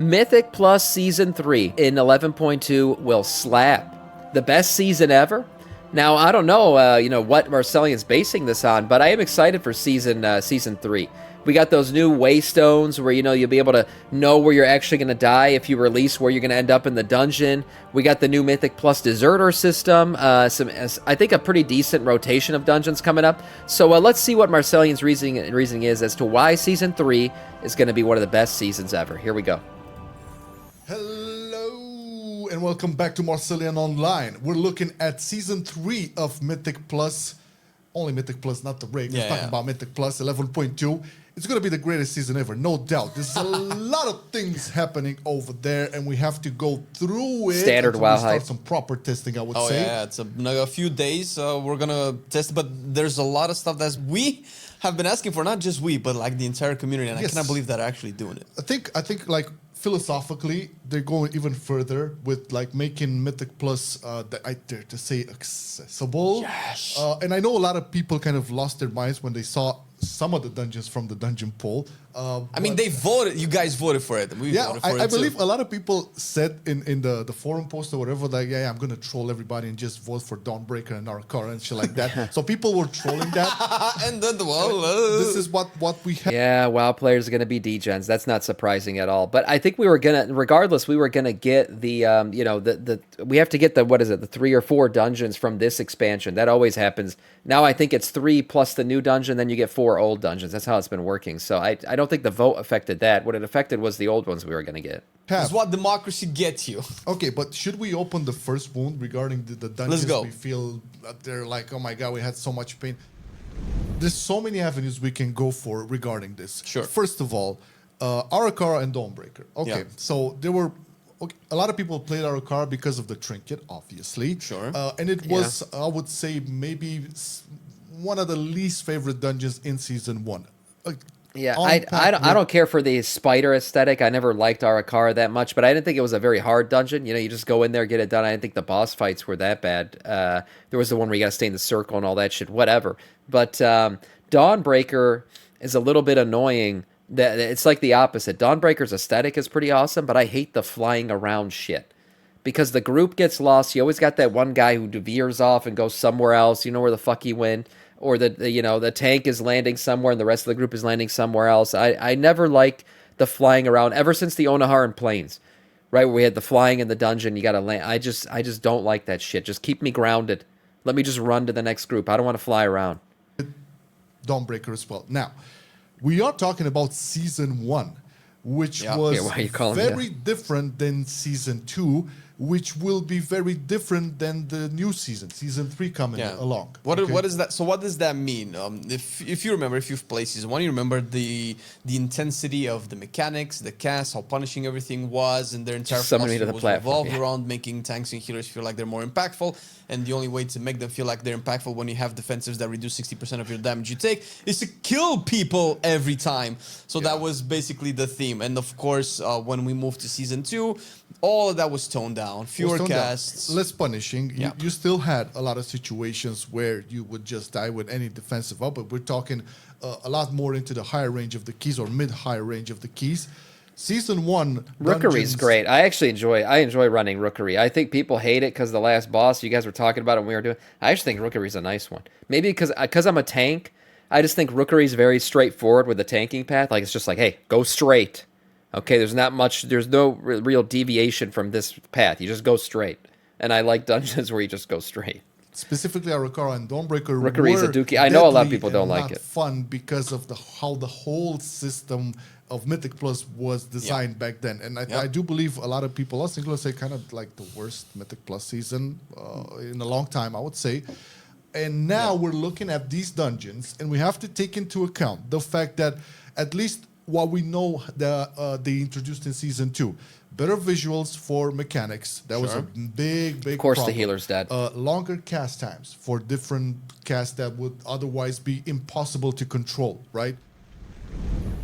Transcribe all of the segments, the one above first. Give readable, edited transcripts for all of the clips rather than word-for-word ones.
Mythic Plus Season 3 in 11.2 will slap. The best season ever? Now, I don't know, what Marcellian is basing this on, but I am excited for Season 3. We got those new waystones where, you'll be able to know where you're actually going to die if you release where you're going to end up in the dungeon. We got the new Mythic Plus Deserter system. I think a pretty decent rotation of dungeons coming up. So let's see what Marcellian's reasoning is as to why Season 3 is going to be one of the best seasons ever. Here we go. Hello and welcome back to Marcellian Online. We're looking at Season 3 of Mythic Plus. Only Mythic Plus, not the Rig. We're talking about Mythic Plus 11.2. It's going to be the greatest season ever, no doubt. There's a lot of things happening over there, and we have to go through it. Standard WoW hype. Some proper testing, I would say. Yeah, it's a few days. We're going to test, but there's a lot of stuff that we have been asking for, not just we, but like the entire community, and I cannot believe that they're actually doing it. I think like philosophically, they're going even further with like making Mythic Plus, I dare to say, accessible. Yes. And I know a lot of people kind of lost their minds when they saw some of the dungeons from the dungeon poll. I mean, they voted. You guys voted for it. We voted for it I believe a lot of people said in the forum post or whatever, like, I'm going to troll everybody and just vote for Dawnbreaker and Aracara and shit like that. So people were trolling that. And then, this is what we have. Yeah, WoW players are going to be degens. That's not surprising at all. But I think we were going to, regardless, we were going to get the, we have to get the 3 or 4 dungeons from this expansion. That always happens. Now I think it's 3 plus the new dungeon, then you get 4 old dungeons. That's how it's been working. So I don't think the vote affected that. What it affected was the old ones we were going to get. That's what democracy gets you. Okay, but should we open the first wound regarding the dungeons? Let's go. We feel that they're like, oh my god, we had so much pain. There's so many avenues we can go for regarding this. Sure. First of all, Aracara and Dawnbreaker. Okay, so there were a lot of people played Aracara because of the trinket, obviously. Sure. And it was, I would say, maybe one of the least favorite dungeons in Season 1. Yeah, I don't care for the spider aesthetic. I never liked Aracara that much, but I didn't think it was a very hard dungeon. You just go in there, get it done. I didn't think the boss fights were that bad. There was the one where you got to stay in the circle and all that shit, whatever. But Dawnbreaker is a little bit annoying. It's like the opposite. Dawnbreaker's aesthetic is pretty awesome, but I hate the flying around shit. Because the group gets lost. You always got that one guy who veers off and goes somewhere else. You know where the fuck he went. Or the tank is landing somewhere and the rest of the group is landing somewhere else. I never liked the flying around ever since the Onaharan Plains, right? Where we had the flying in the dungeon, you got to land. I just don't like that shit. Just keep me grounded. Let me just run to the next group. I don't want to fly around. Dawnbreaker as well. Now, we are talking about Season 1, which was very different than Season 2, which will be very different than the new season, Season 3 coming along. What is that? So what does that mean? If you remember, if you've played Season 1, you remember the intensity of the mechanics, the cast, how punishing everything was, and their entire philosophy was revolved around making tanks and healers feel like they're more impactful. And the only way to make them feel like they're impactful when you have defensives that reduce 60% of your damage you take is to kill people every time. So that was basically the theme. And of course, when we moved to Season 2, all of that was toned down. Fewer casts. Less punishing. You still had a lot of situations where you would just die with any defensive up, but we're talking a lot more into the higher range of the keys or mid-high range of the keys. Season 1 Rookery's great. I enjoy running Rookery. I think people hate it because the last boss, you guys were talking about it when we were doing. I actually think Rookery's a nice one. Maybe because I'm a tank, I just think Rookery's very straightforward with the tanking path. Like it's just like, hey, go straight. Okay, there's no real deviation from this path. You just go straight. And I like dungeons where you just go straight. Specifically, Aracara and Dawnbreaker Rookery's a dookie. I know a lot of people don't like it. Fun because of how the whole system of Mythic Plus was designed back then. And I do believe a lot of people, us included, say kind of like the worst Mythic Plus season in a long time, I would say. And now we're looking at these dungeons, and we have to take into account the fact that at least what we know that they introduced in Season 2, better visuals for mechanics. That was a big Of course, problem. the healer's dead. Longer cast times for different casts that would otherwise be impossible to control, right?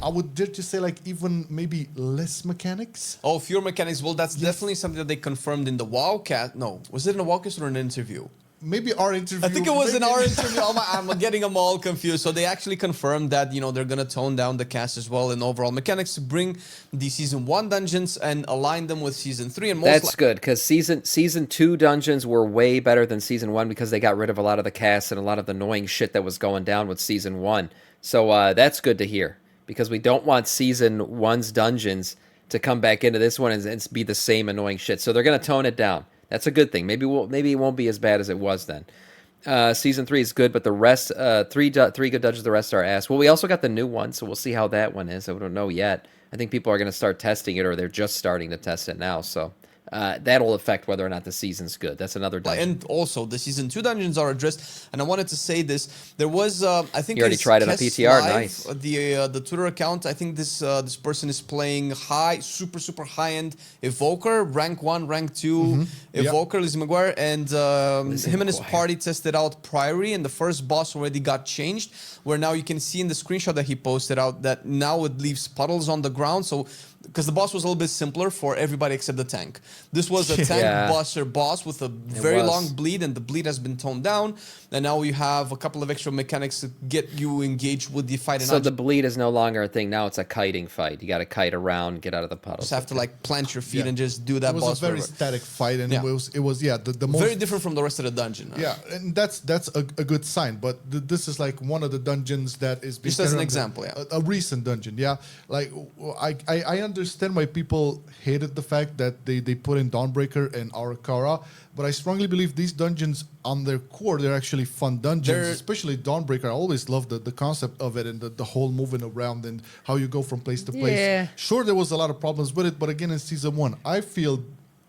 I would dare to say like even maybe less mechanics. Oh, fewer mechanics. Well, that's definitely something that they confirmed in the WoW cast. No, was it in a WoW cast or an interview? maybe our interview. I think it was in our interview. I'm getting them all confused. So they actually confirmed that, they're going to tone down the cast as well and overall mechanics to bring the Season 1 dungeons and align them with Season 3. And that's good, because season 2 dungeons were way better than Season 1 because they got rid of a lot of the cast and a lot of the annoying shit that was going down with Season 1. So that's good to hear, because we don't want Season 1's dungeons to come back into this one and be the same annoying shit. So they're going to tone it down. That's a good thing. Maybe it won't be as bad as it was then. Season 3 is good, but the rest, three good dungeons, the rest are ass. Well, we also got the new one, so we'll see how that one is. I don't know yet. I think people are going to start testing it, or they're just starting to test it now. So that'll affect whether or not the season's good. That's another dungeon. And also, the Season 2 dungeons are addressed. And I wanted to say this. There was, I think... You already tried it on PTR. Nice. The Twitter account, I think this person is playing super high-end Evoker, rank 1, rank 2 Evoker, Lizzie McGuire. And him and his party tested out Priory, and the first boss already got changed, where now you can see in the screenshot that he posted out that now it leaves puddles on the ground. So... because the boss was a little bit simpler for everybody except the tank. This was a tank buster boss with a very long bleed, and the bleed has been toned down. And now you have a couple of extra mechanics to get you engaged with the fight. So the bleed is no longer a thing. Now it's a kiting fight. You got to kite around, get out of the puddle. Just have to plant your feet and just do that boss. It was a very static fight, and it was the most... very different from the rest of the dungeon. Yeah, and that's a good sign. But this is one of the dungeons that is... Just as an example, a recent dungeon, I understand why people hated the fact that they put in Dawnbreaker and Aracara, but I strongly believe these dungeons on their core, they're actually fun dungeons, especially Dawnbreaker. I always loved the concept of it and the whole moving around and how you go from place to place. Yeah. Sure, there was a lot of problems with it, but again, in Season 1, I feel...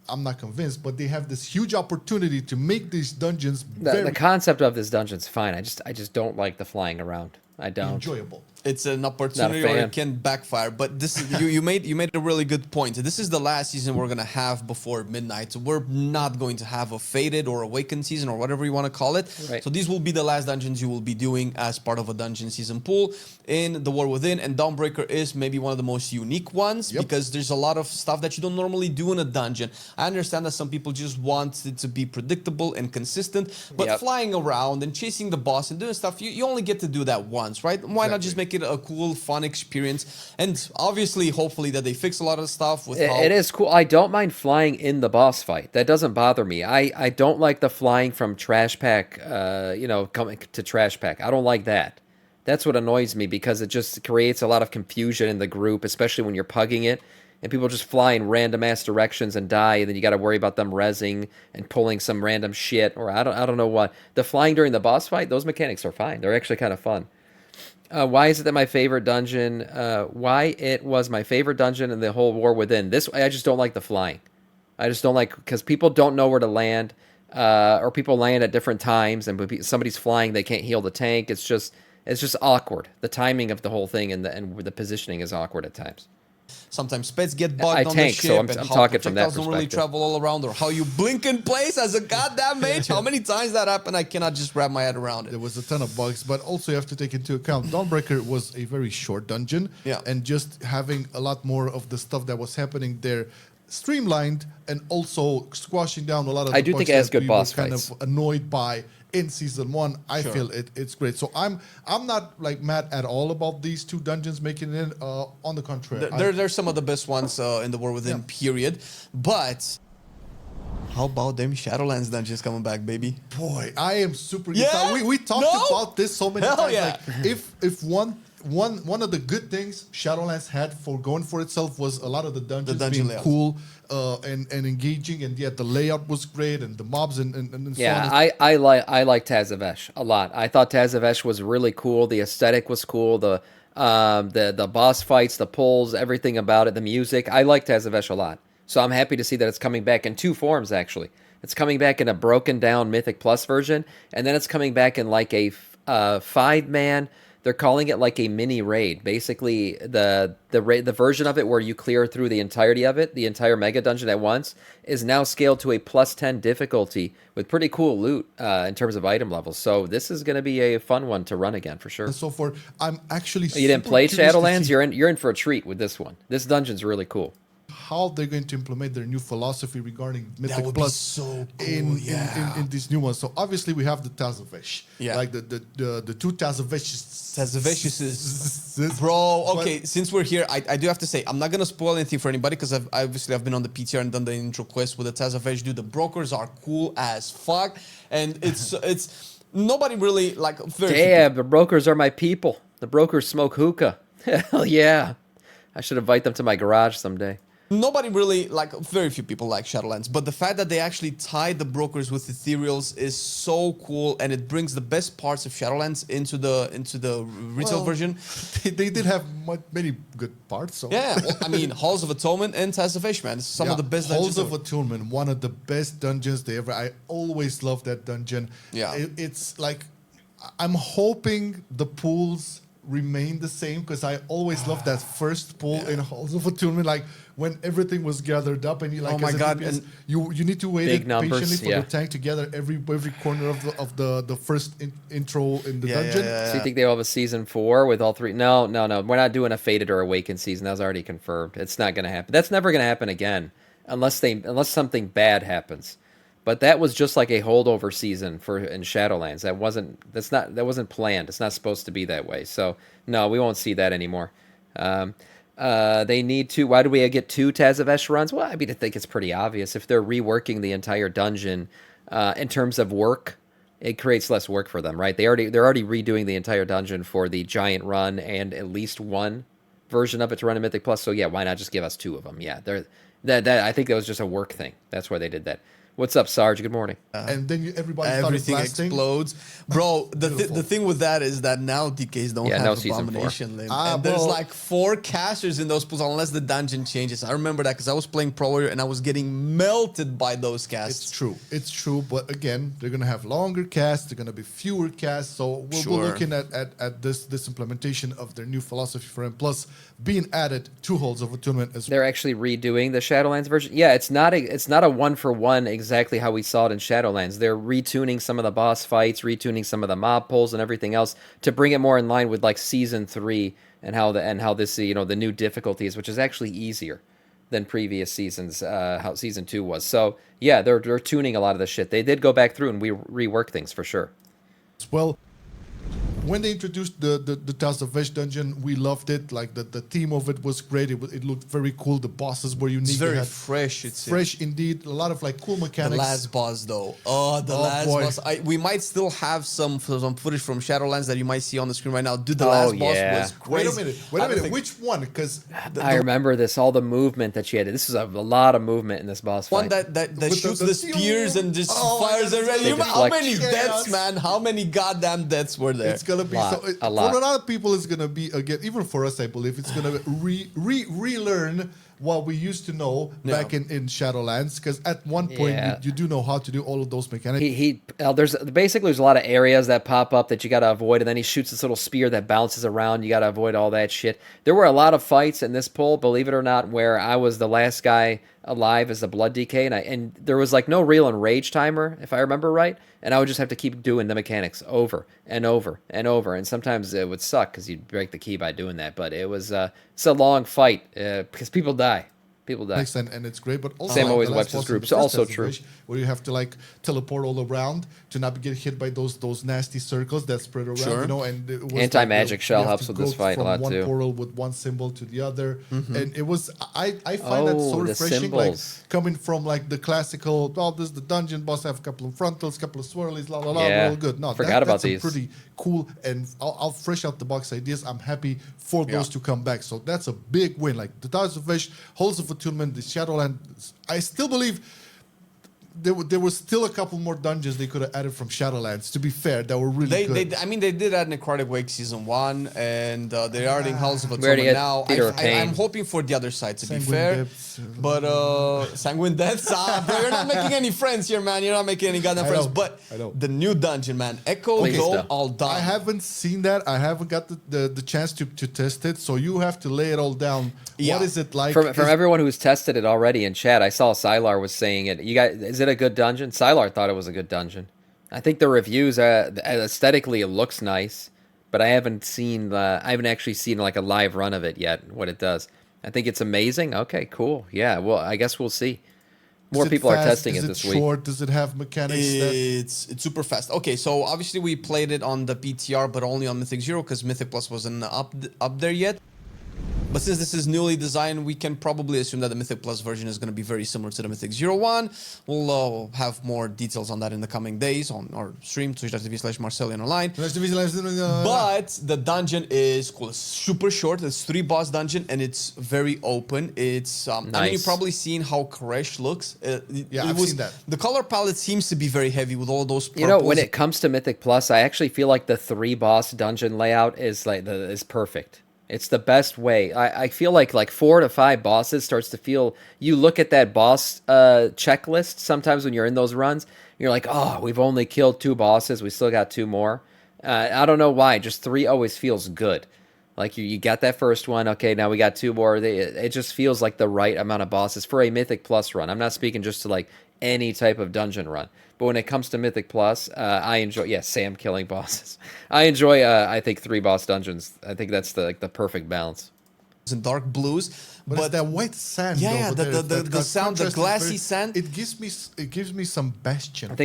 I'm not convinced, but they have this huge opportunity to make these dungeons the concept of this dungeon's fine. I just don't like the flying around. I don't. Enjoyable. It's an opportunity, or it can backfire. But this is, you made a really good point. This is the last season we're gonna have before midnight. So we're not going to have a faded or awakened season or whatever you want to call it. Right. So these will be the last dungeons you will be doing as part of a dungeon season pool in the War Within. And Dawnbreaker is maybe one of the most unique ones because there's a lot of stuff that you don't normally do in a dungeon. I understand that some people just want it to be predictable and consistent, but flying around and chasing the boss and doing stuff, you only get to do that once, right? Why not just make it a cool, fun experience? And obviously, hopefully, that they fix a lot of stuff with it is cool. I don't mind flying in the boss fight. That doesn't bother me. I don't like the flying from trash pack, coming to trash pack. I don't like that. That's what annoys me, because it just creates a lot of confusion in the group, especially when you're pugging it and people just fly in random ass directions and die, and then you got to worry about them rezzing and pulling some random shit, or I don't know what. The flying during the boss fight, those mechanics are fine. They're actually kind of fun. Why is it that my favorite dungeon? Why it was my favorite dungeon in the whole War Within? I just don't like the flying. I just don't like, because people don't know where to land, or people land at different times, and when somebody's flying, they can't heal the tank. It's just awkward. The timing of the whole thing and the positioning is awkward at times. Sometimes pets get bugged on the ship, so I'm talking from that perspective. Don't really travel all around, or how you blink in place as a goddamn mage. How many times that happened, I cannot just wrap my head around it. There was a ton of bugs, but also you have to take into account Dawnbreaker was a very short dungeon, and just having a lot more of the stuff that was happening there streamlined, and also squashing down a lot of the bugs think it has good boss fights. Kind of annoyed by in season 1. I feel it's great. So I'm not mad at all about these two dungeons making it. On the contrary, they're some of the best ones in the War Within period. But how about them Shadowlands dungeons coming back, baby? Boy, I am super excited. We talked about this so many times. Yeah. If one of the good things Shadowlands had for going for itself was a lot of the dungeons being cool and engaging, and yet the layout was great, and the mobs and so on. I like Tazavesh a lot. I thought Tazavesh was really cool. The aesthetic was cool. The boss fights, the pulls, everything about it, the music. I like Tazavesh a lot. So I'm happy to see that it's coming back in 2 forms, actually. It's coming back in a broken down Mythic Plus version, and then it's coming back in like a 5-man. They're calling it like a mini raid. Basically, the version of it where you clear through the entirety of it, the entire mega dungeon at once, is now scaled to a +10 difficulty with pretty cool loot in terms of item levels. So this is going to be a fun one to run again for sure. And so far, I'm actually. You didn't play Shadowlands? You're in for a treat with this one. This dungeon's really cool. how they're going to implement their new philosophy regarding Mythic would Plus be so cool, in these new ones. So obviously we have the Tazavesh, like the two Tazaveshes. Bro, okay, since we're here, I do have to say, I'm not going to spoil anything for anybody because I've been on the PTR and done the intro quest with the Tazavesh. Dude, the brokers are cool as fuck. And it's nobody really, like... Damn, the brokers are my people. The brokers smoke hookah. Hell yeah. I should invite them to my garage someday. Nobody really, like, very few people like Shadowlands, but the fact that they actually tied the brokers with ethereals is so cool, and it brings the best parts of Shadowlands into the retail version. They did have many good parts. So. Yeah, well, I mean, Halls of Atonement and Tazavesh, man, some of the best dungeons. Halls of Atonement, one of the best dungeons they ever. I always love that dungeon. Yeah, it's like I'm hoping the pools remain the same because I always loved that first pool in Halls of Attunement, like when everything was gathered up and you like, oh my god, DPS, you need to wait patiently for the tank to gather every corner of the first intro in the dungeon. So you think they'll have a season 4 with all 3? No, we're not doing a Fated or Awakened season. That was already confirmed. It's not going to happen. That's never going to happen again unless something bad happens. But that was just like a holdover season in Shadowlands. That wasn't planned. It's not supposed to be that way. So no, we won't see that anymore. They need to. Why do we get 2 Tazavesh runs? Well, I mean, I think it's pretty obvious. If they're reworking the entire dungeon in terms of work, it creates less work for them, right? They're already redoing the entire dungeon for the giant run and at least one version of it to run in Mythic Plus. So yeah, why not just give us 2 of them? Yeah, I think that was just a work thing. That's why they did that. What's up, Sarge? Good morning. And then everything explodes, bro. The thing with that is that now DKs don't have Abomination Limb, and there's like 4 casters in those pools unless the dungeon changes. I remember that because I was playing Pro Warrior and I was getting melted by those casts. It's true. But again, they're gonna have longer casts. They're gonna be fewer casts. So we're looking at this implementation of their new philosophy for M Plus being added to Halls of Attunement as well. They're actually redoing the Shadowlands version. Yeah, it's not a 1-for-1 exactly how we saw it in Shadowlands. They're retuning some of the boss fights, retuning some of the mob pulls and everything else to bring it more in line with like season 3 and how this the new difficulties, which is actually easier than previous seasons, how season 2 was. So yeah, they're tuning a lot of the shit. They did go back through and rework things for sure. Well, when they introduced the Tazavesh dungeon, we loved it. Like the theme of it was great. It looked very cool. The bosses were unique. It's very fresh. Fresh indeed. A lot of like cool mechanics. The last boss though. Oh, the last boss. We might still have some footage from Shadowlands that you might see on the screen right now. Dude, the last boss was crazy. Wait a minute. Which one? Because I remember this. All the movement that she had. This is a lot of movement in this boss fight. One that shoots the spears and just fires already. How many deaths, man? How many goddamn deaths were there? It's gonna be for a lot of people. It's gonna be again, even for us, I believe it's gonna relearn what we used to know back in Shadowlands. Because at one point you do know how to do all of those mechanics. There's a lot of areas that pop up that you gotta avoid, and then he shoots this little spear that bounces around. You gotta avoid all that shit. There were a lot of fights in this poll, believe it or not, where I was the last guy alive as the blood DK, and there was like no real enrage timer, if I remember right, and I would just have to keep doing the mechanics over and over and over, and sometimes it would suck because you'd break the key by doing that, but it was it's a long fight because people die. Makes sense, and it's great, but also Sam always wipes his groups. Also true. Where you have to like teleport all around to not get hit by those nasty circles that spread around. Sure. You know, and it was anti-magic shell helps with this fight a lot from too. one portal with one symbol to the other, and it was I find that so refreshing. Like coming from like the classical. Oh, this is the dungeon boss. Have a couple of frontals, couple of swirlies, la la la. We're all good. No, forgot about these. Pretty cool and I'll fresh out the box ideas. I'm happy for those to come back. So that's a big win. Like the Tazavesh, Halls of Attunement, the Shadowlands. I still believe there was still a couple more dungeons they could have added from Shadowlands, to be fair, that were really good. They did add Necrotic Wake Season 1, and they're adding Halls of Atonement now. I'm hoping for the other side, to be fair. But Sanguine Depths, bro, you're not making any friends here, man. You're not making any goddamn friends. But the new dungeon, man, Echo Dome All Done. I haven't seen that. I haven't got the chance to test it, so you have to lay it all down. What is it like? From everyone who's tested it already in chat, I saw Sylar was saying it. You guys, is it a good dungeon? Sylar thought it was a good dungeon. I think the reviews aesthetically it looks nice, but I haven't actually seen like a live run of it yet. What it does. I think it's amazing. Okay, cool. Yeah, well, I guess we'll see. More people are testing it this week. Is it short? Does it have mechanics? It's super fast. Okay, so obviously we played it on the PTR, but only on Mythic Zero because Mythic Plus wasn't up there yet. But since this is newly designed, we can probably assume that the Mythic Plus version is going to be very similar to the Mythic Zero one. We'll have more details on that in the coming days on our stream, twitch.tv/MarcellianOnline. But the dungeon is cool. It's super short. It's 3 boss dungeon, and it's very open. It's nice. I mean, you've probably seen how Koresh looks. I've seen that. The color palette seems to be very heavy with all those purples. You know, when it comes to Mythic Plus, I actually feel like the 3 boss dungeon layout is is perfect. It's the best way. I feel like 4 to 5 bosses starts to feel... You look at that boss checklist sometimes when you're in those runs, you're like, oh, we've only killed 2 bosses. We still got 2 more. I don't know why. Just 3 always feels good. Like you got that first one. Okay, now we got 2 more. It just feels like the right amount of bosses for a Mythic Plus run. I'm not speaking just to like any type of dungeon run. But when it comes to Mythic Plus, I enjoy, Sam killing bosses. I enjoy, I think, 3 boss dungeons. I think that's the perfect balance. And dark blues, but that white sand. Yeah, the sound, the glassy sand. It gives me some Bastion. I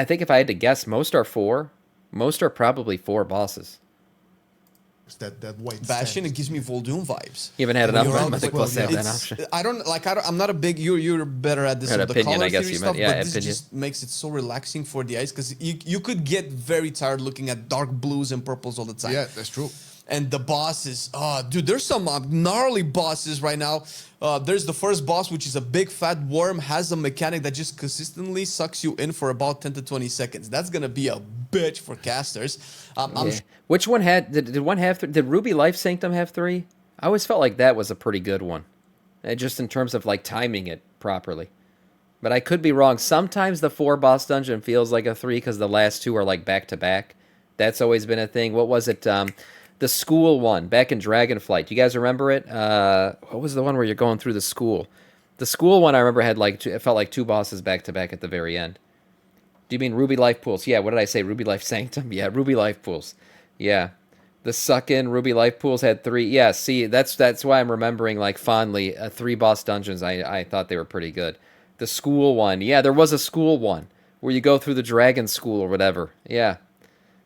think if I had to guess, most are 4. Most are probably 4 bosses. That white Bastion, sand. it gives me Voldoom vibes. You haven't had enough of Mythic Plus to have that option. I'm not a big. You're better at this. An the opinion, color I guess theory you stuff, meant. Yeah, but this opinion. just makes it so relaxing for the eyes because you could get very tired looking at dark blues and purples all the time. Yeah, that's true. And the bosses, dude, there's some gnarly bosses right now. There's the first boss, which is a big fat worm, has a mechanic that just consistently sucks you in for about 10 to 20 seconds. That's gonna be a bitch for casters. Which one did one have? Did Ruby Life Sanctum have 3? I always felt like that was a pretty good one, just in terms of like timing it properly. But I could be wrong. Sometimes the 4 boss dungeon feels like a 3 because the last 2 are like back to back. That's always been a thing. What was it? The school one back in Dragonflight. Do you guys remember it? What was the one where you're going through the school? The school one I remember had it felt like 2 bosses back to back at the very end. Do you mean Ruby Life Pools? Yeah, what did I say? Ruby Life Sanctum? Yeah, Ruby Life Pools. Yeah. The Suck-In Ruby Life Pools had 3. Yeah, see, that's why I'm remembering like fondly 3 boss dungeons. I thought they were pretty good. The school one. Yeah, there was a school one where you go through the dragon school or whatever. Yeah.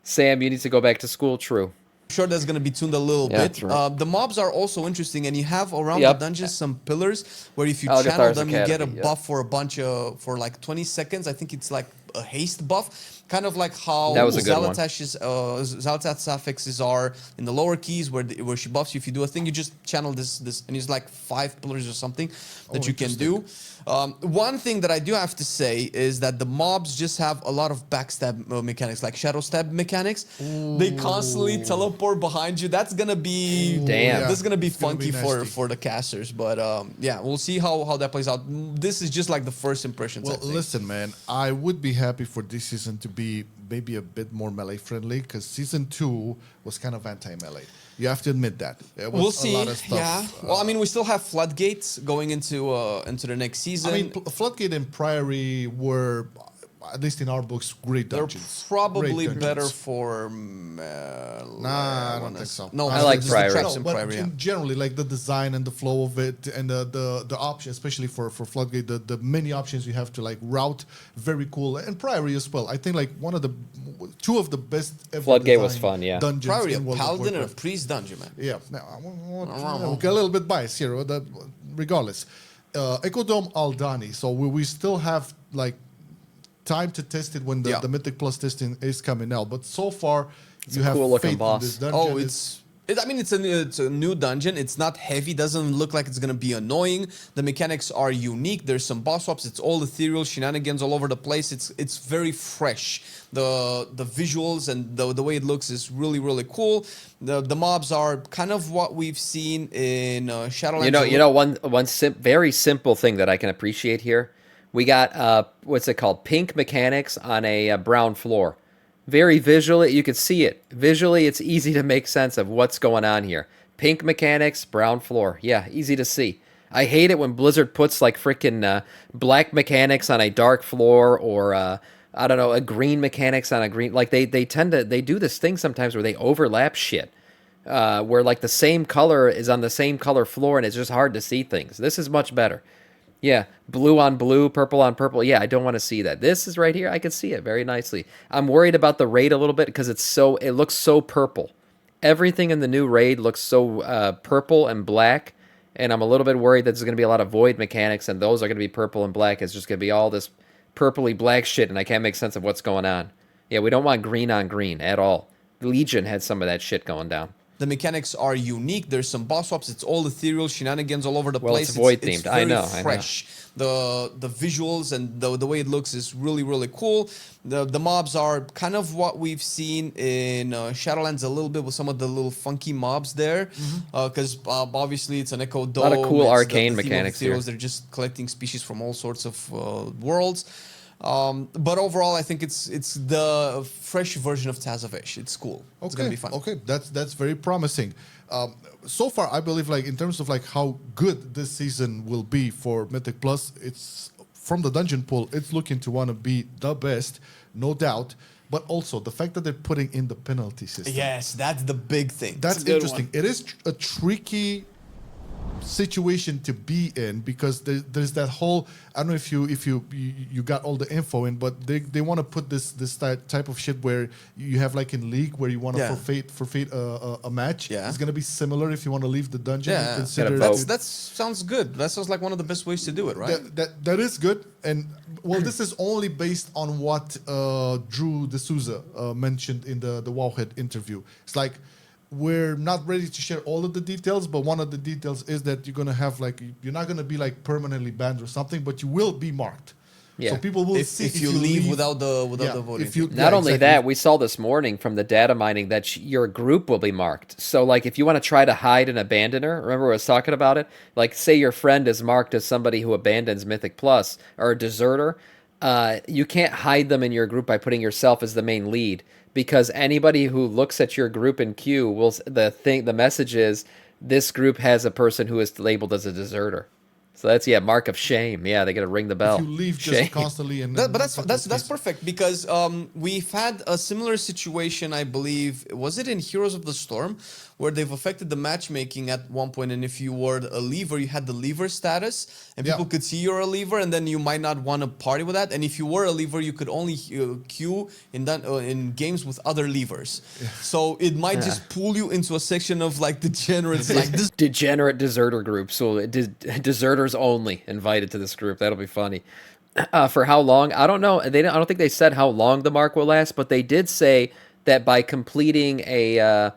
Sam, you need to go back to school. True. Sure, that's going to be tuned a little bit. Right. The mobs are also interesting, and you have around the dungeons some pillars where if you channel them, you get a buff for for like 20 seconds. I think it's like a haste buff, kind of like how Xal'atath's affixes are in the lower keys where she buffs you. If you do a thing, you just channel this, and it's like 5 pillars or something that you can do. One thing that I do have to say is that the mobs just have a lot of backstab mechanics, like shadow stab mechanics. Ooh. They constantly teleport behind you. That's gonna be That's gonna be funky for the casters. But yeah, we'll see how that plays out. This is just like the first impressions. Well, listen, man, I would be happy for this season to be maybe a bit more melee friendly because season 2 was kind of anti-melee. You have to admit that. We'll see. A lot of stuff, yeah. Well, I mean, we still have Floodgates going into the next season. I mean, Floodgate and Priory were, at least in our books, great dungeons. They're probably better for... I don't think so. No, I like Priory. But generally, like the design and the flow of it and the options, especially for Floodgate, the many options you have to like route, very cool. And Priory as well. I think like 2 of the best ever Floodgate was fun, yeah. Dungeons Priory, a paladin and a priest dungeon, man. Yeah. Now, we'll get a little bit biased here, regardless. Ecodome Aldani. So we still have like time to test it when the Mythic Plus testing is coming out. But so far, you have cool faith boss. in this dungeon. Oh, it's a new dungeon. It's not heavy. Doesn't look like it's gonna be annoying. The mechanics are unique. There's some boss swaps. It's all ethereal shenanigans all over the place. It's very fresh. The visuals and the way it looks is really cool. The mobs are kind of what we've seen in Shadowlands. One very simple thing that I can appreciate here. We got what's it called? Pink mechanics on a brown floor. Very visually, you can see it. Visually, it's easy to make sense of what's going on here. Pink mechanics, brown floor. Yeah, easy to see. I hate it when Blizzard puts like freaking black mechanics on a dark floor or I don't know, a green mechanics on a green. Like they do this thing sometimes where they overlap shit. where like the same color is on the same color floor and it's just hard to see things. This is much better. Yeah, blue on blue, purple on purple. Yeah, I don't want to see that. This is right here. I can see it very nicely. I'm worried about the raid a little bit because it looks so purple. Everything in the new raid looks so purple and black, and I'm a little bit worried that there's going to be a lot of void mechanics, and those are going to be purple and black. It's just going to be all this purpley black shit, and I can't make sense of what's going on. Yeah, we don't want green on green at all. Legion had some of that shit going down. The mechanics are unique. There's some boss swaps. It's all ethereal shenanigans all over the place. It's void themed. It's very fresh. The visuals and the way it looks is really, really cool. The mobs are kind of what we've seen in Shadowlands a little bit with some of the little funky mobs there. Because obviously it's an Echo Dome. A lot of cool arcane mechanics here. They're just collecting species from all sorts of worlds. But overall, I think it's the fresh version of Tazavesh. It's cool. Okay. It's gonna be fun. Okay, that's very promising. So far, I believe like in terms of like how good this season will be for Mythic Plus, it's from the dungeon pool. It's looking to want to be the best, no doubt. But also the fact that they're putting in the penalty system. Yes, that's the big thing. That's interesting. It is a tricky situation to be in because there's that whole, I don't know if you got all the info in, but they want to put this type of shit where you have like in League where you want to forfeit a match. It's gonna be similar if you want to leave the dungeon. Yeah, consider that sounds good. That sounds like one of the best ways to do it, right? That is good. And well, this is only based on what Drew D'Souza mentioned in the Wowhead interview. It's like, we're not ready to share all of the details, but one of the details is that you're gonna have like, you're not gonna be like permanently banned or something, but you will be marked. Yeah. So people will see if you leave without the voting. Not only that, we saw this morning from the data mining that your group will be marked. So like if you want to try to hide an abandoner, remember I was talking about it? Like say your friend is marked as somebody who abandons Mythic Plus or a deserter, you can't hide them in your group by putting yourself as the main lead. Because anybody who looks at your group in queue will the message is this group has a person who is labeled as a deserter. So that's mark of shame. Yeah, they got to ring the bell. If you leave just constantly, and but that's perfect because we've had a similar situation. I believe was it in Heroes of the Storm where they've affected the matchmaking at one point, and if you were a leaver, you had the leaver status, and people could see you're a leaver, and then you might not want to party with that. And if you were a leaver, you could only queue in games with other levers. So it might just pull you into a section of like degenerates, like this degenerate deserter group. So deserters only invited to this group. That'll be funny. For how long? I don't know. I don't think they said how long the mark will last, but they did say that by completing a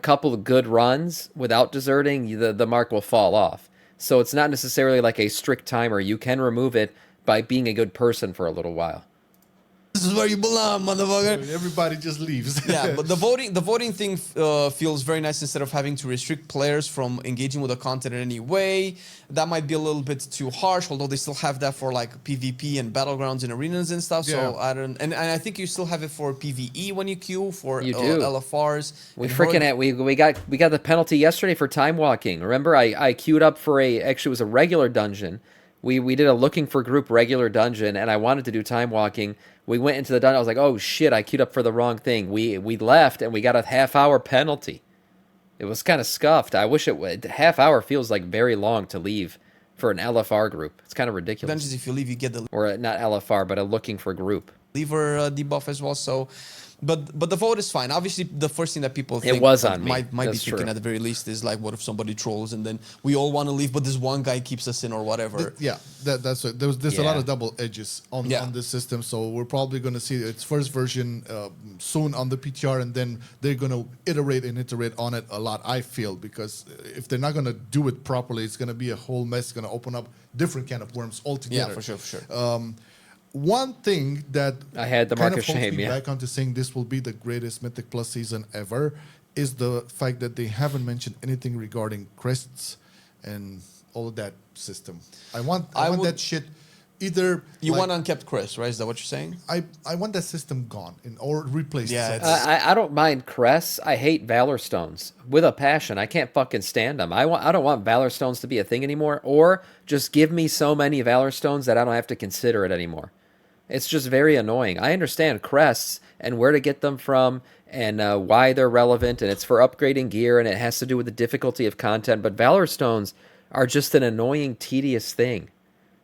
couple of good runs without deserting, the mark will fall off. So it's not necessarily like a strict timer. You can remove it by being a good person for a little while. This is where you belong, motherfucker. Everybody just leaves. Yeah, but the voting thing feels very nice instead of having to restrict players from engaging with the content in any way. That might be a little bit too harsh, although they still have that for like PvP and battlegrounds and arenas and stuff. So I don't, and I think you still have it for PvE when you queue for LFRs. We got the penalty yesterday for time walking. Remember, I queued up for actually it was a regular dungeon. We did a looking for group regular dungeon, and I wanted to do time walking. We went into the dungeon. I was like, oh shit, I queued up for the wrong thing. We left, and we got a half-hour penalty. It was kind of scuffed. I wish it would. Half hour feels like very long to leave for an LFR group. It's kind of ridiculous. Dungeons, if you leave, you get the... Or not LFR, but a looking for group. Lever debuff as well, so... But the vote is fine. Obviously, the first thing that people think might be thinking at the very least is like, what if somebody trolls and then we all want to leave, but this one guy keeps us in or whatever. That's it. There's a lot of double edges on this system, so we're probably going to see its first version soon on the PTR, and then they're going to iterate on it a lot, I feel, because if they're not going to do it properly, it's going to be a whole mess. It's going to open up different kind of worms altogether. Yeah, for sure. One thing that I had the mark of shame, back onto saying this will be the greatest Mythic Plus season ever is the fact that they haven't mentioned anything regarding crests and all of that system. I want that shit either... You want unkept crests, right? Is that what you're saying? I want that system gone or replaced. Yeah, I don't mind crests. I hate Valor Stones with a passion. I can't fucking stand them. I don't want Valor Stones to be a thing anymore, or just give me so many Valor Stones that I don't have to consider it anymore. It's just very annoying. I understand crests and where to get them from and why they're relevant, and it's for upgrading gear, and it has to do with the difficulty of content, but Valor Stones are just an annoying, tedious thing.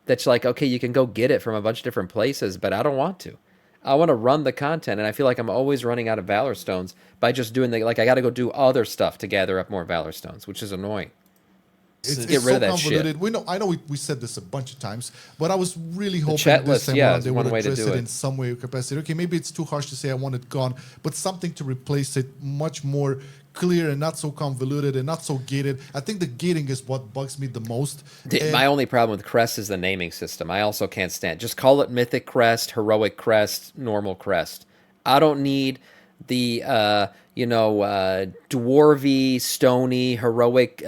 That's like, okay, you can go get it from a bunch of different places, but I don't want to. I want to run the content, and I feel like I'm always running out of Valor Stones by just doing I got to go do other stuff to gather up more Valor Stones, which is annoying. It's get rid of that shit. I know we said this a bunch of times, but I was really hoping this time around they would address it in some way or capacity. Okay, maybe it's too harsh to say I want it gone, but something to replace it much more clear and not so convoluted and not so gated. I think the gating is what bugs me the most. My only problem with crest is the naming system. I also can't stand. Just call it Mythic Crest, Heroic Crest, Normal Crest. I don't need the dwarvy, stony, heroic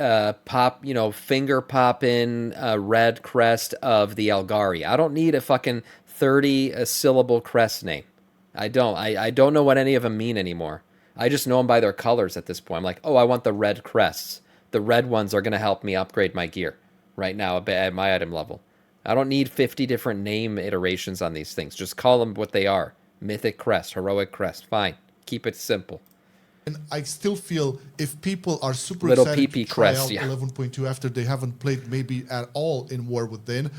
pop, finger popping red crest of the Algari. I don't need a fucking 30 syllable crest name. I don't know what any of them mean anymore. I just know them by their colors at this point. I'm like, oh, I want the red crests. The red ones are going to help me upgrade my gear right now at my item level. I don't need 50 different name iterations on these things. Just call them what they are. Mythic Crest, Heroic Crest. Fine. Keep it simple. And I still feel if people are super Little excited PP to try crest, out yeah. 11.2 after they haven't played maybe at all in War Within,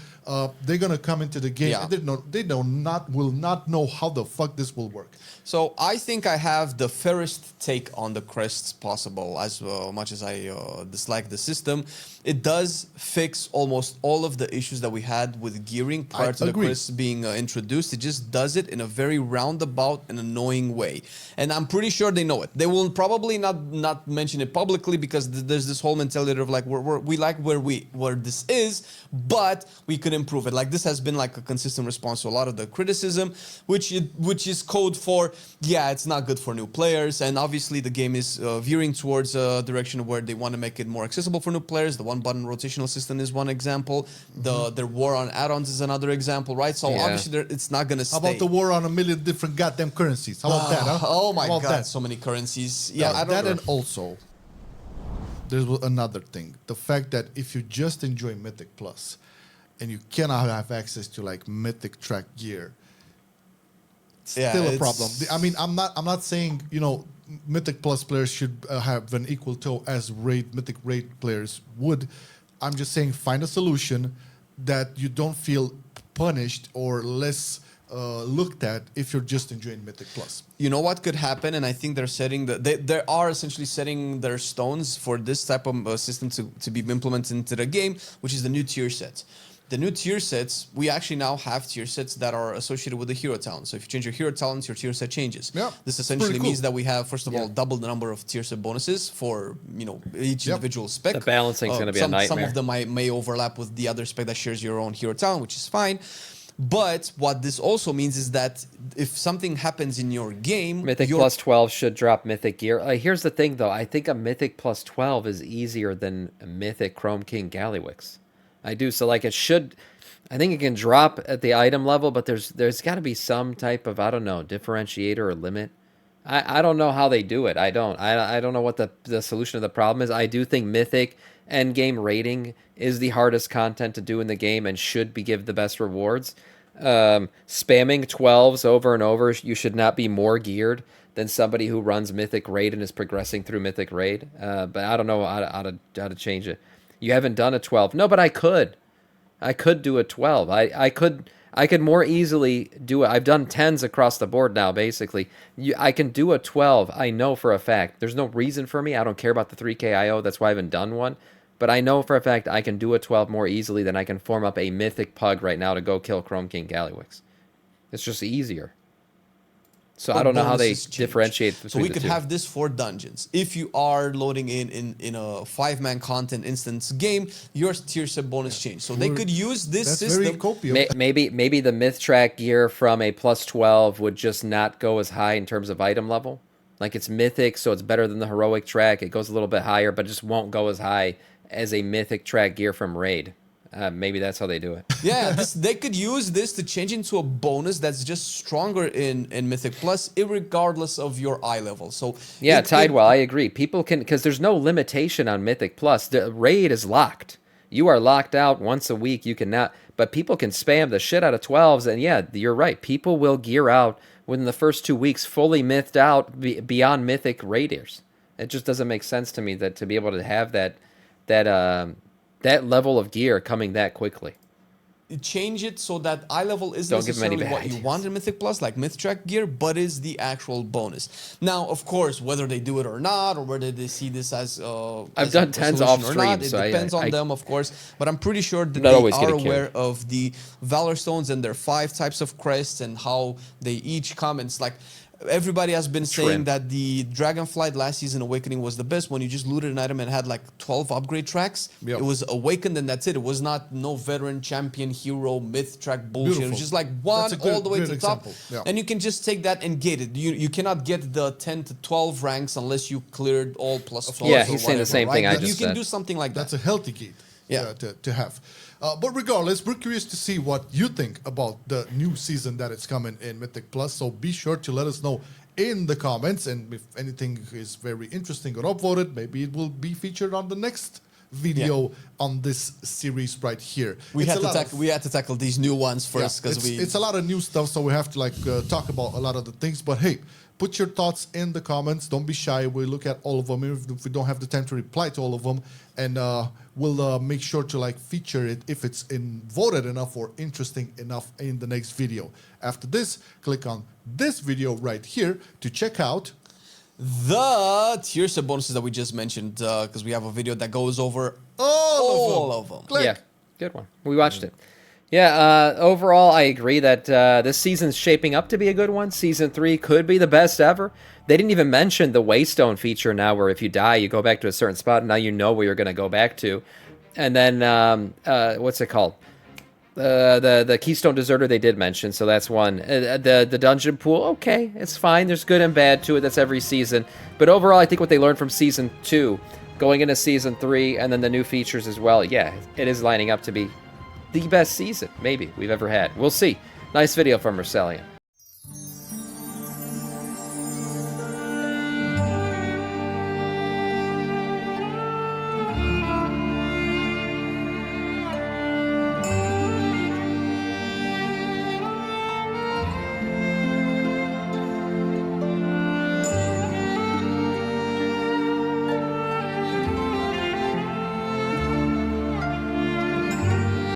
they're gonna come into the game and they will not know how the fuck this will work. So I think I have the fairest take on the crests possible. As much as I dislike the system, it does fix almost all of the issues that we had with gearing prior to the crests being introduced. It just does it in a very roundabout and annoying way, and I'm pretty sure they know it. They will probably not mention it publicly because there's this whole mentality of like we like where this is, but we could improve it. Like this has been like a consistent response to a lot of the criticism, which is code for it's not good for new players, and obviously the game is veering towards a direction where they want to make it more accessible for new players. The one-button rotational system is one example. Their war on add-ons is another example, right? So obviously it's not gonna stay. How about the war on a million different goddamn currencies? How about that? Huh? Oh my god, so many currencies. Yeah, I don't that know. And also there's another thing: the fact that if you just enjoy Mythic Plus and you cannot have access to like Mythic track gear, still a problem. I mean, I'm not saying Mythic Plus players should have an equal toe as Mythic Raid players would. I'm just saying find a solution that you don't feel punished or less looked at if you're just enjoying Mythic Plus. You know what could happen, and I think they're setting they are essentially setting their stones for this type of system to be implemented into the game, which is the new tier sets. The new tier sets, we actually now have tier sets that are associated with the hero talent. So if you change your hero talents, your tier set changes. Yeah, this essentially means that we have, first of all, double the number of tier set bonuses for each individual spec. The balancing is going to be a nightmare. Some of them may overlap with the other spec that shares your own hero talent, which is fine. But what this also means is that if something happens in your game... Mythic plus 12 should drop Mythic gear. Here's the thing, though. I think a Mythic plus 12 is easier than a Mythic Chrome King Gallywix. I do. So, like, it should... I think it can drop at the item level, but there's got to be some type of, I don't know, differentiator or limit. I don't know how they do it. I don't know what the solution to the problem is. I do think Mythic endgame rating is the hardest content to do in the game and should give the best rewards. Spamming 12s over and over, you should not be more geared than somebody who runs Mythic Raid and is progressing through Mythic Raid. But I don't know how to change it. You haven't done a 12. No, but I could. I could do a 12. I could more easily do it. I've done 10s across the board now, basically. I can do a 12, I know for a fact. There's no reason for me. I don't care about the 3K IO. That's why I haven't done one. But I know for a fact I can do a 12 more easily than I can form up a Mythic Pug right now to go kill Chrome King Gallywix. It's just easier. So I don't know how they differentiate between So we could two. have this for dungeons. If you are loading in a 5-man content instance game, your tier set bonus change. So they could use this system. Very copious. Maybe the myth track gear from a plus 12 would just not go as high in terms of item level. Like it's mythic, so it's better than the heroic track. It goes a little bit higher, but it just won't go as high as a mythic track gear from Raid. Maybe that's how they do it. Yeah, they could use this to change into a bonus that's just stronger in Mythic Plus, irregardless of your eye level. So yeah, Tidewell, I agree. People can, because there's no limitation on Mythic Plus. The Raid is locked. You are locked out once a week. You cannot. but people can spam the shit out of 12s, and yeah, you're right. People will gear out within the first 2 weeks, fully mythed out beyond mythic raiders. It just doesn't make sense to me that to be able to have that level of gear coming that quickly. Change it so that eye level isn't necessarily what you want in Mythic Plus, like Myth Track gear, but is the actual bonus. Now, of course, whether they do it or not, or whether they see this as I've done 10s off stream, it so depends on them, of course. But I'm pretty sure that they are aware of the Valor Stones and their 5 types of crests and how they each come. And it's like, everybody has been saying that the Dragonflight last season Awakening was the best when you just looted an item and had like 12 upgrade tracks. It was Awakened and that's it. It was not no veteran, champion, hero, myth track bullshit. Beautiful. It was just like one all the way to the top. And you can just take that and get it. You cannot get the 10 to 12 ranks unless you cleared all plus 12. Yeah, he's saying the same thing I just said. You can do something like that. That's a healthy gate to have. But regardless, we're curious to see what you think about the new season that is coming in Mythic Plus. So be sure to let us know in the comments. And if anything is very interesting or upvoted, maybe it will be featured on the next video on this series right here. We had to tackle these new ones first because it's a lot of new stuff, so we have to talk about a lot of the things. But hey, put your thoughts in the comments. Don't be shy. We look at all of them. If we don't have the time to reply to all of them, and we'll make sure to feature it if it's voted enough or interesting enough in the next video. After this, click on this video right here to check out the tier sub bonuses that we just mentioned, because we have a video that goes over all of them. Click. Yeah, good one. We watched it. Yeah, overall, I agree that this season's shaping up to be a good one. Season 3 could be the best ever. They didn't even mention the Waystone feature now, where if you die, you go back to a certain spot, and now you know where you're going to go back to. And then, what's it called? The Keystone Deserter they did mention, so that's one. The dungeon pool, okay, it's fine. There's good and bad to it. That's every season. But overall, I think what they learned from Season 2, going into Season 3, and then the new features as well, yeah, it is lining up to be the best season, maybe, we've ever had. We'll see. Nice video from Marcellian.